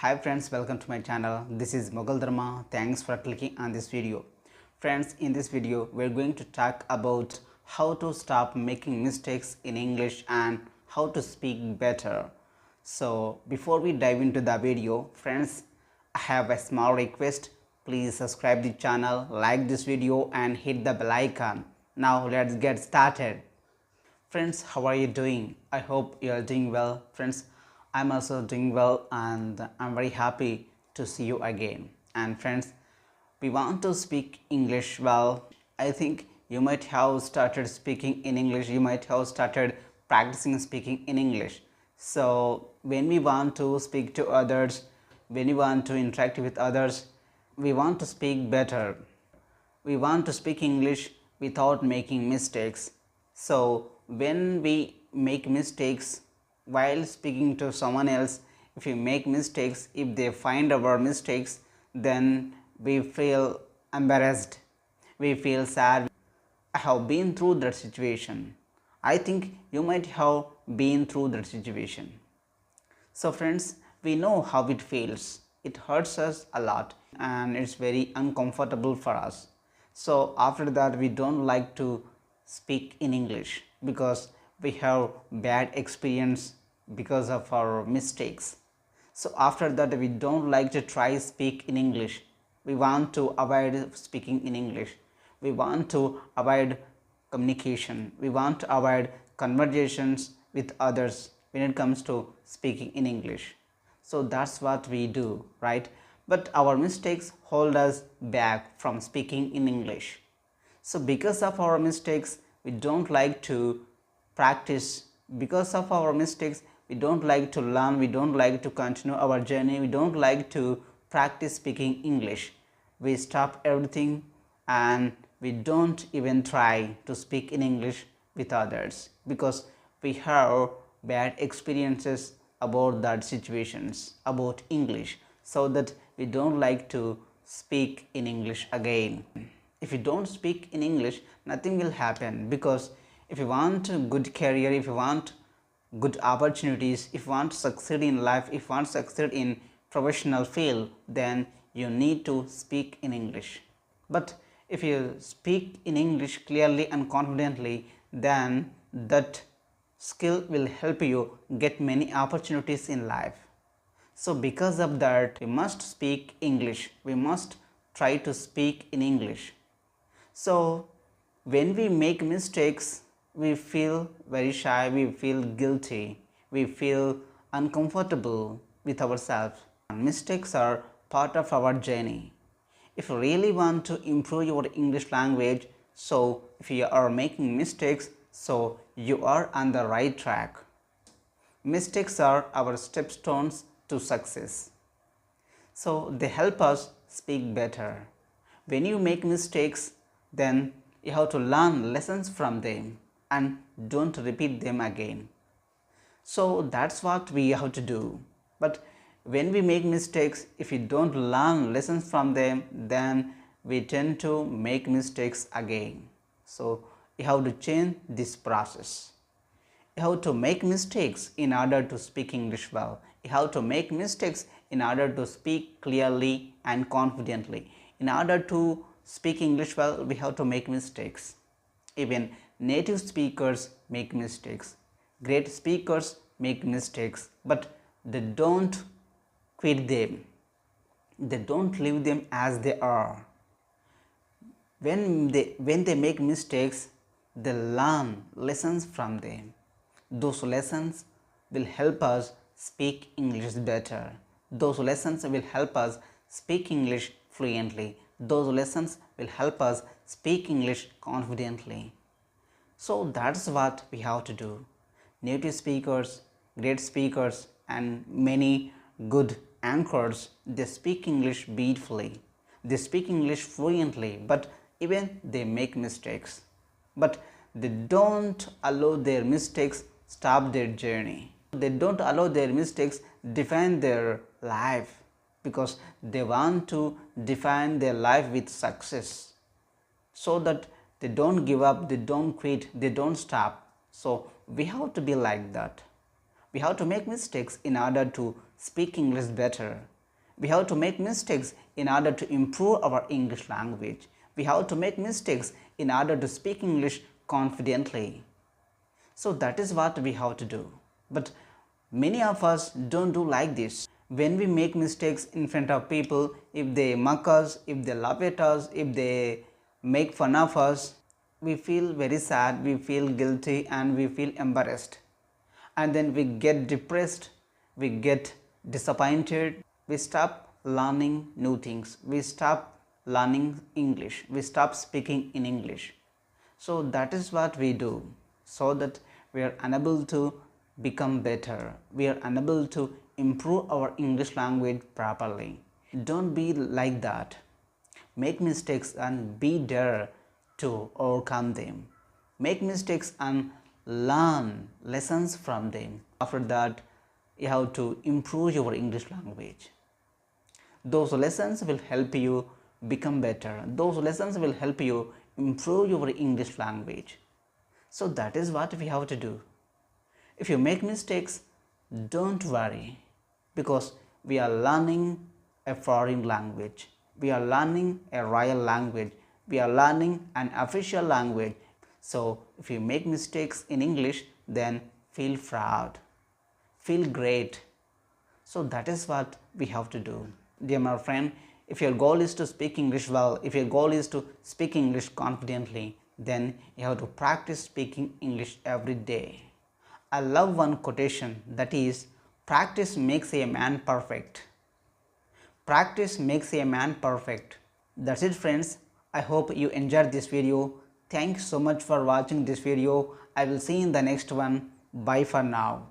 Hi friends, welcome to my channel. This is Mughal Dharma. Thanks for clicking on this video. Friends, in this video we are going to talk about how to stop making mistakes in English and how to speak better. So before we dive into the video, friends, I have a small request. Please subscribe the channel, like this video and hit the bell icon. Now let's get started. Friends, how are you doing? I hope you are doing well. Friends, I'm also doing well and I'm very happy to see you again. And friends, we want to speak English well. I think you might have started speaking in English. You might have started practicing speaking in English. So when we want to speak to others, when we want to interact with others, we want to speak better. We want to speak English without making mistakes. So when we make mistakes while speaking to someone else, if we make mistakes, if they find our mistakes, then we feel embarrassed, we feel sad. I have been through that situation. I think you might have been through that situation. So friends, we know how it feels. It hurts us a lot and it's very uncomfortable for us. So after that we don't like to speak in English because we have bad experience because of our mistakes. So after that we don't like to try speak in English. We want to avoid speaking in English. We want to avoid communication. We want to avoid conversations with others when it comes to speaking in English. So that's what we do, right? But our mistakes hold us back from speaking in English. So because of our mistakes, we don't like to practice. Because of our mistakes, we don't like to learn, we don't like to continue our journey, we don't like to practice speaking English. We stop everything and we don't even try to speak in English with others because we have bad experiences about that situations, about English, so that we don't like to speak in English again. If you don't speak in English, nothing will happen, because if you want a good career, if you want good opportunities, if you want to succeed in life, if you want to succeed in professional field, then you need to speak in English. But if you speak in English clearly and confidently, then that skill will help you get many opportunities in life. So because of that, we must speak English. We must try to speak in English. So when we make mistakes, we feel very shy, we feel guilty, we feel uncomfortable with ourselves. Mistakes are part of our journey. If you really want to improve your English language, so if you are making mistakes, so you are on the right track. Mistakes are our stepstones to success. So they help us speak better. When you make mistakes, then you have to learn lessons from them and don't repeat them again. So that's what we have to do. But when we make mistakes, if we don't learn lessons from them, then we tend to make mistakes again. So you have to change this process. You have to make mistakes in order to speak English well. You have to make mistakes in order to speak clearly and confidently. In order to speak English well, we have to make mistakes. Even native speakers make mistakes. Great speakers make mistakes, but they don't quit them. They don't leave them as they are. When they make mistakes, they learn lessons from them. Those lessons will help us speak English better. Those lessons will help us speak English fluently. Those lessons will help us speak English confidently. So that's what we have to do. Native speakers, great speakers and many good anchors, they speak English beautifully. They speak English fluently, but even they make mistakes. But they don't allow their mistakes stop their journey. They don't allow their mistakes define their life, because they want to define their life with success, so that they don't give up, they don't quit, they don't stop. So we have to be like that. We have to make mistakes in order to speak English better. We have to make mistakes in order to improve our English language. We have to make mistakes in order to speak English confidently. So that is what we have to do. But many of us don't do like this. When we make mistakes in front of people, if they mock us, if they laugh at us, if they make fun of us, we feel very sad, we feel guilty, and we feel embarrassed. And then we get depressed, we get disappointed, we stop learning new things, we stop learning English, we stop speaking in English. So that is what we do, so that we are unable to become better, we are unable to improve our English language properly. Don't be like that. Make mistakes and be there to overcome them. Make mistakes and learn lessons from them. After that, you have to improve your English language. Those lessons will help you become better. Those lessons will help you improve your English language. So that is what we have to do. If you make mistakes, don't worry, because we are learning a foreign language. We are learning a royal language. We are learning an official language. So if you make mistakes in English, then feel proud, feel great. So that is what we have to do. Dear my friend, if your goal is to speak English well, if your goal is to speak English confidently, then you have to practice speaking English every day. I love one quotation, that is, practice makes a man perfect. Practice makes a man perfect. That's it, friends. I hope you enjoyed this video. Thanks so much for watching this video. I will see you in the next one. Bye for now.